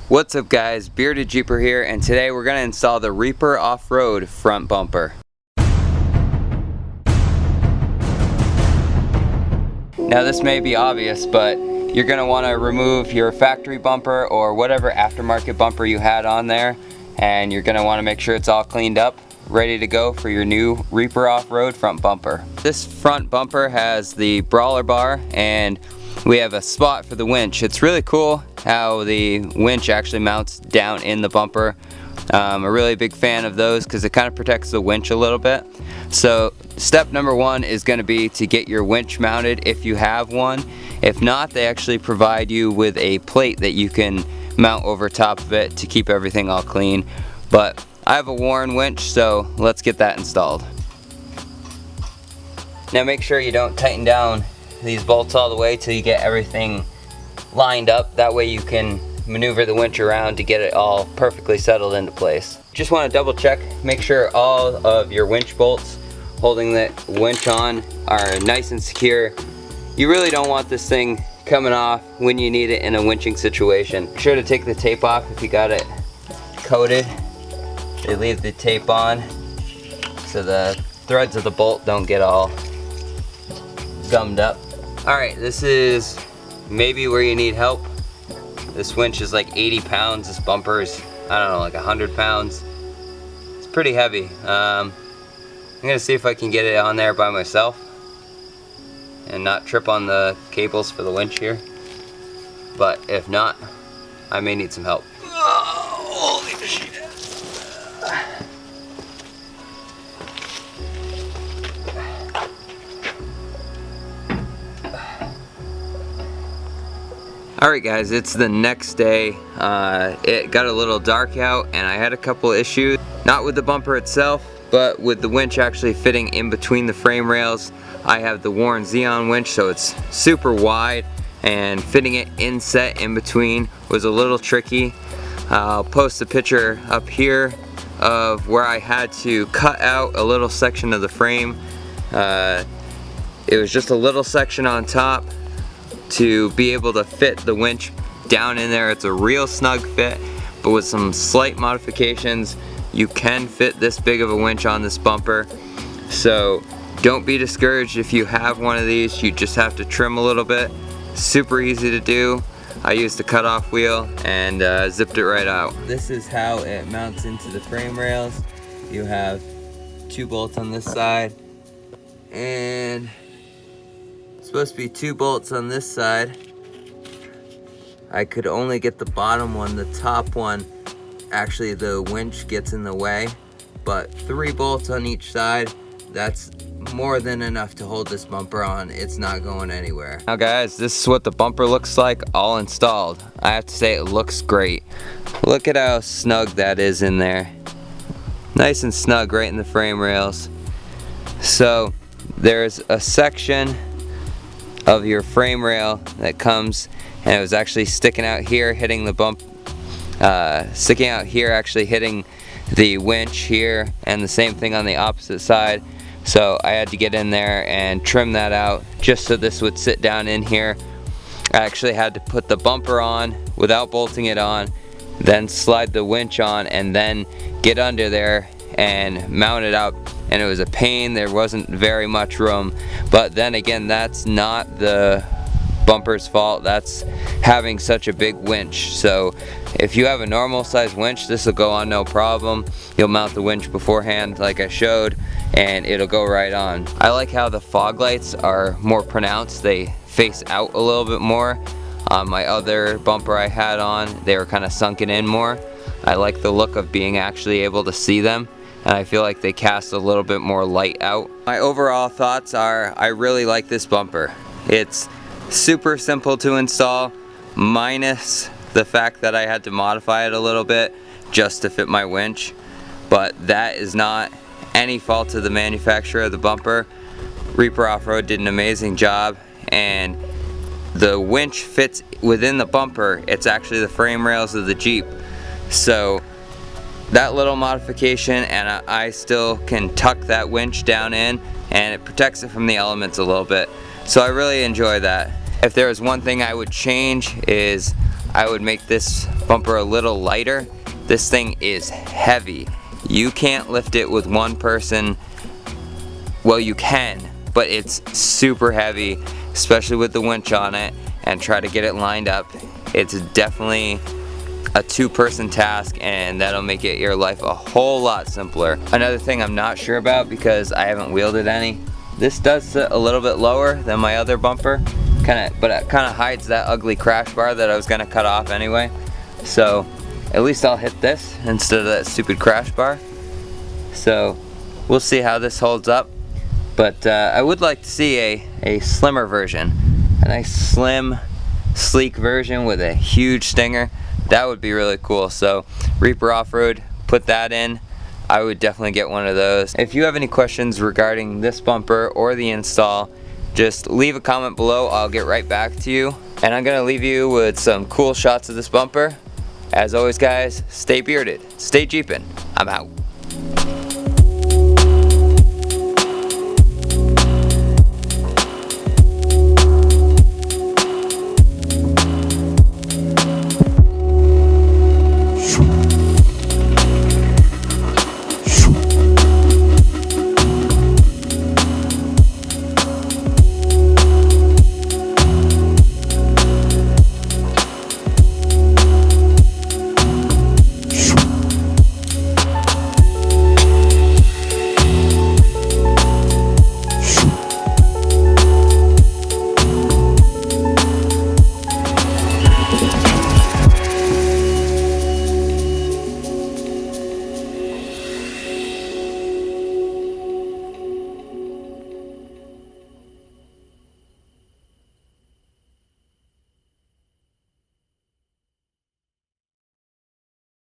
What's up guys, Bearded Jeeper here, and today we're going to install the Reaper Offroad front bumper. Now this may be obvious, but you're going to want to remove your factory bumper or whatever aftermarket bumper you had on there, and you're going to want to make sure it's all cleaned up, ready to go for your new Reaper Offroad front bumper. This front bumper has the brawler bar, and we have a spot for the winch. It's really cool how the winch actually mounts down in the bumper. I'm a really big fan of those because it kind of protects the winch a little bit. So step number one is going to be to get your winch mounted if you have one. If not, they actually provide you with a plate that you can mount over top of it to keep everything all clean. But I have a Warren winch, so let's get that installed. Now make sure you don't tighten down these bolts all the way till you get everything lined up. That way you can maneuver the winch around to get it all perfectly settled into place. Just want to double check, make sure all of your winch bolts holding the winch on are nice and secure. You really don't want this thing coming off when you need it in a winching situation. Make sure to take the tape off if you got it coated. They leave the tape on so the threads of the bolt don't get all gummed up. Alright, this is maybe where you need help. This winch is like 80 pounds. This bumper is, I don't know, like 100 pounds. It's pretty heavy. I'm gonna see if I can get it on there by myself and not trip on the cables for the winch here. But if not, I may need some help. Oh, holy shit. Alright guys, it's the next day. It got a little dark out and I had a couple issues. Not with the bumper itself, but with the winch actually fitting in between the frame rails. I have the Warren Xeon winch, so it's super wide, and fitting it inset in between was a little tricky. I'll post a picture up here of where I had to cut out a little section of the frame. It was just a little section on top to be able to fit the winch down in there. It's a real snug fit, but with some slight modifications you can fit this big of a winch on this bumper. So don't be discouraged if you have one of these. You just have to trim a little bit. Super easy to do. I used the cutoff wheel and zipped it right out. This is how it mounts into the frame rails. You have 2 bolts on this side and supposed to be 2 bolts on this side. I could only get the bottom one. The top one, actually the winch gets in the way, but 3 bolts on each side, that's more than enough to hold this bumper on. It's not going anywhere. Now guys, this is what the bumper looks like all installed. I have to say it looks great. Look at how snug that is in there. Nice and snug right in the frame rails. So there's a section of your frame rail that comes, and it was actually sticking out here hitting the bump, sticking out here actually hitting the winch here, and the same thing on the opposite side. So I had to get in there and trim that out just so this would sit down in here. I actually had to put the bumper on without bolting it on, then slide the winch on, and then get under there and mount it up. And it was a pain. There wasn't very much room, but then again, that's not the bumper's fault. That's having such a big winch. So if you have a normal size winch, this will go on no problem. You'll mount the winch beforehand like I showed, and it'll go right on. I like how the fog lights are more pronounced. They face out a little bit more. On my other bumper I had on, they were kind of sunken in more. I like the look of being actually able to see them, and I feel like they cast a little bit more light out. My overall thoughts are, I really like this bumper. It's super simple to install, minus the fact that I had to modify it a little bit just to fit my winch, but that is not any fault of the manufacturer of the bumper. Reaper Offroad did an amazing job, and the winch fits within the bumper. It's actually the frame rails of the Jeep. So that little modification, and I still can tuck that winch down in, and it protects it from the elements a little bit. So I really enjoy that. If there was one thing I would change, is I would make this bumper a little lighter. This thing is heavy. You can't lift it with one person. Well, you can, but it's super heavy, especially with the winch on it, and try to get it lined up. It's definitely a two-person task, and that'll make your life a whole lot simpler. Another thing I'm not sure about, because I haven't wielded any, this does sit a little bit lower than my other bumper, but it kind of hides that ugly crash bar that I was gonna cut off anyway. So at least I'll hit this instead of that stupid crash bar. So we'll see how this holds up. But I would like to see a slimmer version, a nice slim, sleek version with a huge stinger. That would be really cool. So Reaper Offroad, put that in. I would definitely get one of those. If you have any questions regarding this bumper or the install, just leave a comment below. I'll get right back to you. And I'm gonna leave you with some cool shots of this bumper. As always guys, stay bearded, stay Jeepin'. I'm out.